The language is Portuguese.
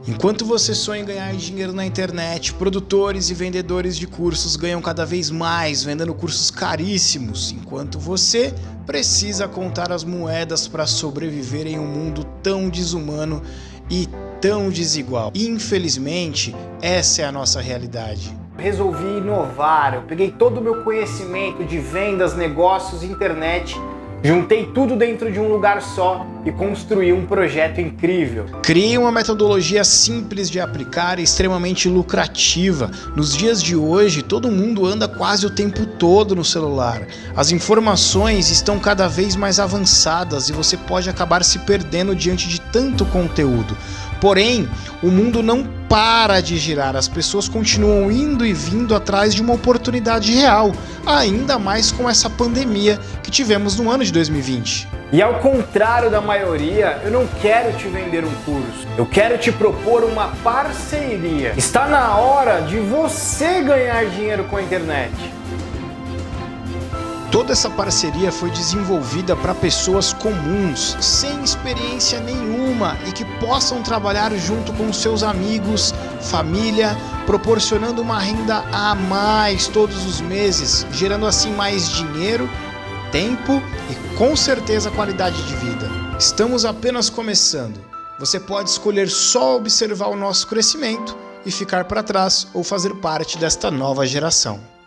Enquanto você sonha em ganhar dinheiro na internet, produtores e vendedores de cursos ganham cada vez mais vendendo cursos caríssimos, enquanto você precisa contar as moedas para sobreviver em um mundo tão desumano e tão desigual. Infelizmente, essa é a nossa realidade. Resolvi inovar, eu peguei todo o meu conhecimento de vendas, negócios, internet, juntei tudo dentro de um lugar só e construí um projeto incrível. Criei uma metodologia simples de aplicar e extremamente lucrativa. Nos dias de hoje, todo mundo anda quase o tempo todo no celular. As informações estão cada vez mais avançadas e você pode acabar se perdendo diante de tanto conteúdo. Porém, o mundo não para de girar, as pessoas continuam indo e vindo atrás de uma oportunidade real, ainda mais com essa pandemia que tivemos no ano de 2020. E ao contrário da maioria, eu não quero te vender um curso, eu quero te propor uma parceria. Está na hora de você ganhar dinheiro com a internet. Toda essa parceria foi desenvolvida para pessoas comuns, sem experiência nenhuma e que possam trabalhar junto com seus amigos, família, proporcionando uma renda a mais todos os meses, gerando assim mais dinheiro, tempo e com certeza qualidade de vida. Estamos apenas começando. Você pode escolher só observar o nosso crescimento e ficar para trás ou fazer parte desta nova geração.